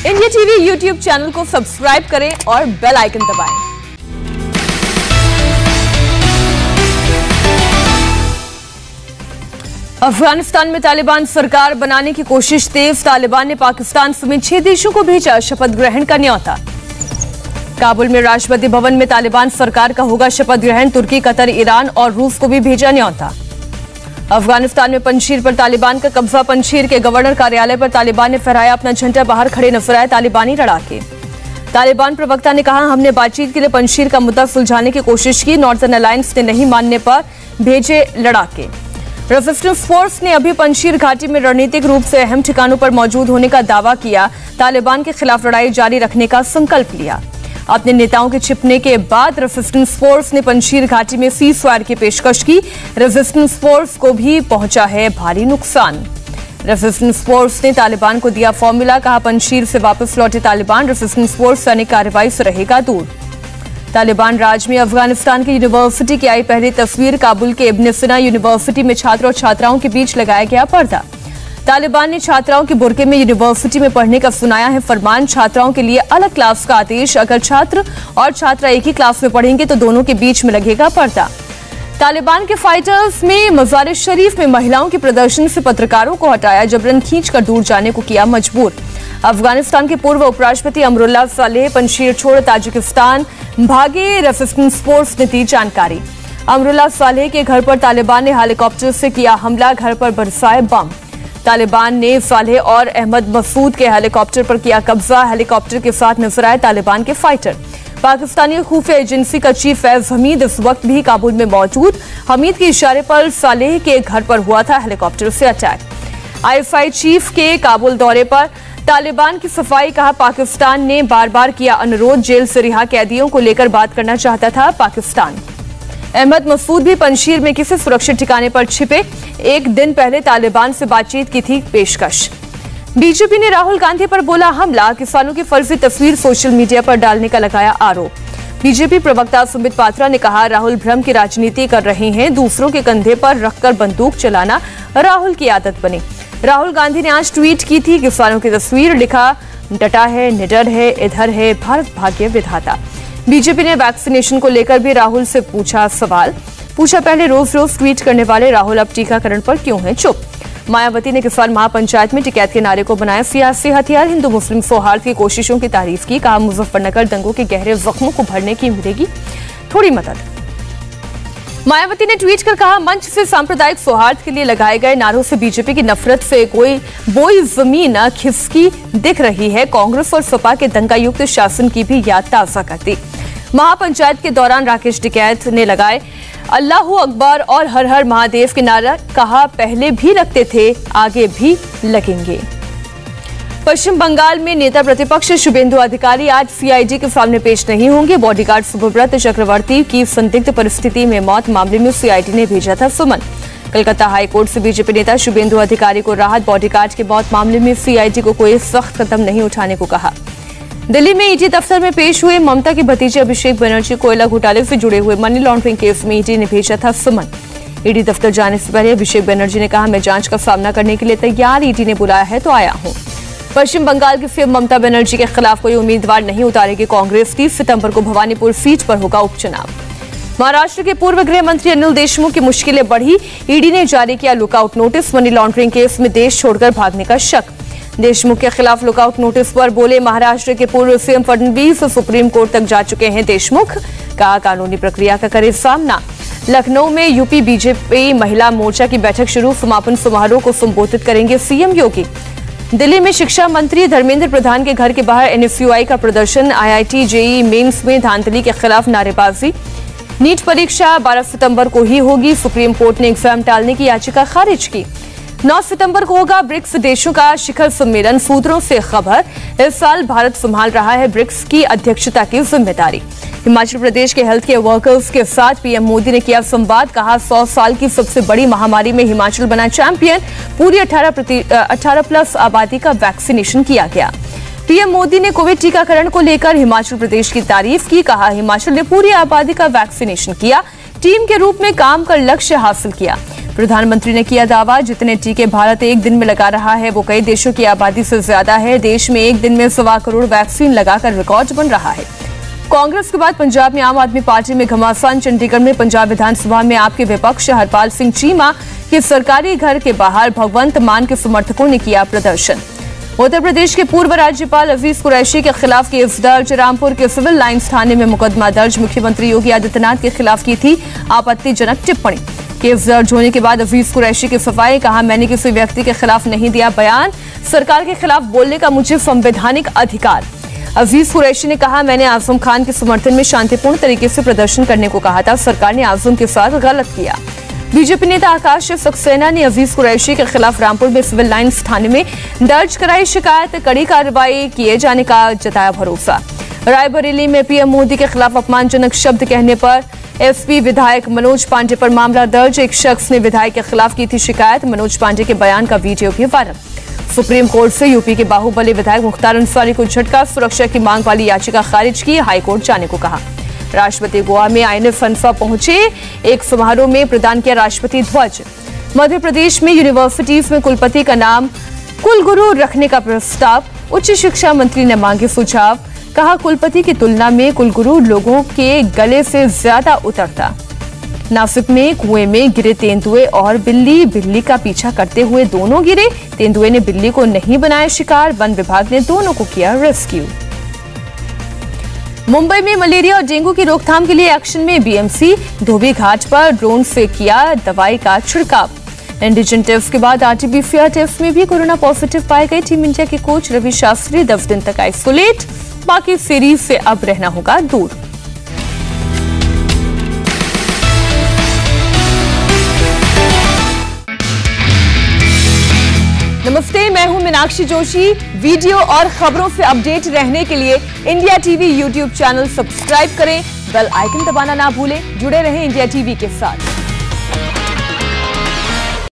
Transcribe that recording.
India TV YouTube channel को subscribe करें और बेल आइकन दबाएं। अफगानिस्तान में तालिबान सरकार बनाने की कोशिश तेज। तालिबान ने पाकिस्तान समेत 6 देशों को भेजा शपथ ग्रहण का न्योता। काबुल में राष्ट्रपति भवन में तालिबान सरकार का होगा शपथ ग्रहण। तुर्की, कतर, ईरान और रूस को भी भेजा न्योता। अफगानिस्तान में पंजशीर पर तालिबान का कब्जा। पंजशीर के गवर्नर कार्यालय पर तालिबान ने फहराया अपना झंडा। बाहर खड़े नजर आए तालिबानी लड़ाके। तालिबान प्रवक्ता ने कहा, हमने बातचीत के लिए पंजशीर का मुद्दा सुलझाने की कोशिश की। नॉर्दर्न अलायंस ने नहीं मानने पर भेजे लड़ाके। रेजिस्टेंस फोर्स ने अभी पंजशीर घाटी में रणनीतिक रूप से अहम ठिकानों पर मौजूद होने का दावा किया। तालिबान के खिलाफ लड़ाई जारी रखने का संकल्प लिया। अपने नेताओं के छिपने के बाद रेजिस्टेंस फोर्स ने पंजशीर घाटी में सीज़फायर की पेशकश की। रेजिस्टेंस फोर्स को भी पहुंचा है भारी नुकसान। रेजिस्टेंस फोर्स ने तालिबान को दिया फॉर्मूला। कहा, पंजशीर से वापस लौटे तालिबान रेजिस्टेंस फोर्स सैनिक कार्रवाई से रहेगा दूर। तालिबान राज में अफगानिस्तान की यूनिवर्सिटी की आई पहली तस्वीर। काबुल के इब्न सिना यूनिवर्सिटी में छात्र और छात्राओं के बीच लगाया गया पर्दा। तालिबान ने छात्राओं के बुरके में यूनिवर्सिटी में पढ़ने का सुनाया है फरमान। छात्राओं के लिए अलग क्लास का आदेश। अगर छात्र और छात्रा एक ही क्लास में पढ़ेंगे तो दोनों के बीच में लगेगा पर्दा। तालिबान के फाइटर्स में मज़ार शरीफ में महिलाओं के प्रदर्शन से पत्रकारों को हटाया। जबरन खींचकर दूर जाने को किया मजबूर। अफगानिस्तान के पूर्व उपराष्ट्रपति अमरुल्लाह सालेह पंजशीर छोड़ ताजिकिस्तान भागे। रेजिस्टेंस फोर्स ने दी जानकारी। अमरुल्लाह सालेह के घर पर तालिबान ने हेलीकॉप्टर से किया हमला। घर पर बरसाए बम। तालिबान ने सालेह और अहमद मसूद के हेलीकॉप्टर पर किया कब्जा। हेलीकॉप्टर के साथ नजर आए तालिबान के फाइटर। पाकिस्तानी खुफिया एजेंसी का चीफ फैज हमीद इस वक्त भी काबुल में मौजूद। हमीद के इशारे पर सालेह के घर पर हुआ था हेलीकॉप्टर से अटैक। आईएसआई चीफ के काबुल दौरे पर तालिबान की सफाई। कहा, पाकिस्तान ने बार बार किया अनुरोध। जेल से रिहा कैदियों को लेकर बात करना चाहता था पाकिस्तान। अहमद मसूद भी पंजशीर में किसी सुरक्षित ठिकाने पर छिपे। एक दिन पहले तालिबान से बातचीत की थी पेशकश। बीजेपी ने राहुल गांधी पर बोला हमला। किसानों की फर्जी तस्वीर सोशल मीडिया पर डालने का लगाया आरोप। बीजेपी प्रवक्ता सुमित पात्रा ने कहा, राहुल भ्रम की राजनीति कर रहे हैं। दूसरों के कंधे पर रखकर बंदूक चलाना राहुल की आदत बनी। राहुल गांधी ने आज ट्वीट की थी किसानों की तस्वीर। लिखा, डटा है, निडर है, इधर है भारत भाग्य विधाता। बीजेपी ने वैक्सीनेशन को लेकर भी राहुल से पूछा सवाल। पूछा, पहले रोज रोज ट्वीट करने वाले राहुल अब टीकाकरण पर क्यों हैं चुप। मायावती ने किसान महापंचायत में टिकैत के नारे को बनाया सियासी हथियार। हिंदू मुस्लिम सौहार्द की कोशिशों की तारीफ की। कहा, मुजफ्फरनगर दंगों के गहरे जख्मों को भरने की मिलेगी थोड़ी मदद। मायावती ने ट्वीट कर कहा, मंच से सांप्रदायिक सौहार्द के लिए लगाए गए नारों से बीजेपी की नफरत से कोई बोई जमीन खिसकी दिख रही है। कांग्रेस और सपा के दंगायुक्त शासन की भी याद ताजा करती। महापंचायत के दौरान राकेश टिकैत ने लगाए अल्लाहू अकबर और हर हर महादेव के नारा। कहा, पहले भी लगते थे, आगे भी लगेंगे। पश्चिम बंगाल में नेता प्रतिपक्ष शुभेंदु अधिकारी आज सीआईडी के सामने पेश नहीं होंगे। बॉडीगार्ड शुभव्रत चक्रवर्ती की संदिग्ध परिस्थिति में मौत मामले में सीआईडी ने भेजा था सुमन। कलकत्ता हाईकोर्ट से बीजेपी नेता शुभेंदु अधिकारी को राहत। बॉडीगार्ड की मौत मामले में सीआईडी को कोई सख्त कदम नहीं उठाने को कहा। दिल्ली में ईडी दफ्तर में पेश हुए ममता के भतीजे अभिषेक बनर्जी कोयला घोटाले से जुड़े हुए मनी लॉन्ड्रिंग केस में ईडी ने भेजा था सुमन। ईडी दफ्तर जाने से पहले अभिषेक बनर्जी ने कहा, मैं जांच का सामना करने के लिए तैयार। ईडी ने बुलाया है तो आया हूं। पश्चिम बंगाल की सीएम ममता बनर्जी के खिलाफ कोई उम्मीदवार नहीं उतारेगी कांग्रेस। 30 सितंबर को भवानीपुर सीट पर होगा उपचुनाव। महाराष्ट्र के पूर्व गृह मंत्री अनिल देशमुख की मुश्किलें बढ़ी। ईडी ने जारी किया lookout notice. Money laundering case में देश छोड़कर भागने का शक। देशमुख के खिलाफ लुकआउट नोटिस पर बोले महाराष्ट्र के पूर्व सीएम फडणवीस सुप्रीम कोर्ट तक जा चुके हैं देशमुख। कहा, कानूनी प्रक्रिया का करे सामना। लखनऊ में यूपी बीजेपी महिला मोर्चा की बैठक शुरू। समापन समारोह को संबोधित करेंगे सीएम योगी। दिल्ली में शिक्षा मंत्री धर्मेंद्र प्रधान के घर के बाहर एनएसयूआई का प्रदर्शन। आईआईटी जेईई मेंस में धांधली के खिलाफ नारेबाजी। नीट परीक्षा 12 सितंबर को ही होगी। सुप्रीम कोर्ट ने एग्जाम टालने की याचिका खारिज की। 9 सितंबर को होगा ब्रिक्स देशों का शिखर सम्मेलन। सूत्रों से खबर, इस साल भारत संभाल रहा है ब्रिक्स की अध्यक्षता की जिम्मेदारी। हिमाचल प्रदेश के हेल्थ केयर वर्कर्स के साथ पीएम मोदी ने किया संवाद। कहा, 100 साल की सबसे बड़ी महामारी में हिमाचल बना चैंपियन। पूरी 18 प्लस आबादी का वैक्सीनेशन किया गया। पीएम मोदी ने कोविड टीकाकरण को लेकर हिमाचल प्रदेश की तारीफ की। कहा, हिमाचल ने पूरी आबादी का वैक्सीनेशन किया। टीम के रूप में काम कर लक्ष्य हासिल किया। प्रधानमंत्री ने किया दावा, जितने टीके भारत एक दिन में लगा रहा है वो कई देशों की आबादी से ज्यादा है। देश में एक दिन में 1.25 करोड़ वैक्सीन लगाकर रिकॉर्ड बन रहा है। कांग्रेस के बाद पंजाब में आम आदमी पार्टी में घमासान। चंडीगढ़ में पंजाब विधानसभा में आप के विपक्ष हरपाल सिंह चीमा के सरकारी घर के बाहर भगवंत मान के समर्थकों ने किया प्रदर्शन। उत्तर प्रदेश के पूर्व राज्यपाल अजीज कुरैशी के खिलाफ केस दर्ज। रामपुर के सिविल लाइंस थाने में मुकदमा दर्ज। मुख्यमंत्री योगी आदित्यनाथ के खिलाफ की थी आपत्तिजनक टिप्पणी। केस दर्ज होने के बाद अजीज कुरैशी की सफाई, कहा मैंने किसी व्यक्ति के खिलाफ नहीं दिया बयान, सरकार के खिलाफ बोलने का मुझे संवैधानिक अधिकार। अजीज कुरैशी ने कहा, मैंने आजम खान के समर्थन में शांतिपूर्ण तरीके से प्रदर्शन करने को कहा था, सरकार ने आजम के साथ गलत किया। बीजेपी नेता आकाश सक्सेना ने अजीज कुरैशी के खिलाफ रामपुर में सिविल लाइंस थाने में दर्ज कराई शिकायत, कड़ी कार्रवाई किए जाने का जताया भरोसा। रायबरेली में पीएम मोदी के खिलाफ अपमानजनक शब्द कहने पर एसपी विधायक मनोज पांडे पर मामला दर्ज। एक शख्स ने विधायक के खिलाफ की थी शिकायत। मनोज पांडे के बयान का वीडियो भी वायरल। सुप्रीम कोर्ट से यूपी के बाहुबली विधायक मुख्तार अंसारी को झटका, सुरक्षा की मांग वाली याचिका खारिज की, हाईकोर्ट जाने को कहा। राष्ट्रपति गोवा में आईएनएफ हंसा पहुंचे, एक समारोह में प्रदान किया राष्ट्रपति ध्वज। मध्य प्रदेश में यूनिवर्सिटीज में कुलपति का नाम कुलगुरु रखने का प्रस्ताव, उच्च शिक्षा मंत्री ने मांगे सुझाव, कहा कुलपति की तुलना में कुलगुरु लोगों के गले से ज्यादा उतरता। नासिक में कुएं में गिरे तेंदुए और बिल्ली, बिल्ली का पीछा करते हुए दोनों गिरे। तेंदुए ने बिल्ली को नहीं बनाया शिकार, वन विभाग ने दोनों को किया रेस्क्यू। मुंबई में मलेरिया और डेंगू की रोकथाम के लिए एक्शन में बीएमसी, धोबी घाट पर ड्रोन से किया दवाई का छिड़काव। एंटीजन टेस्ट के बाद आरटी-पीसीआर टेस्ट में भी कोरोना पॉजिटिव पाए गए। टीम इंडिया के कोच रवि शास्त्री 10 दिन तक आइसोलेट, बाकी सीरीज से अब रहना होगा दूर। नमस्ते, मैं हूं मीनाक्षी जोशी। वीडियो और खबरों से अपडेट रहने के लिए India TV YouTube channel subscribe करें, बेल आइकन दबाना ना भूलें। जुड़े रहें इंडिया टीवी के साथ।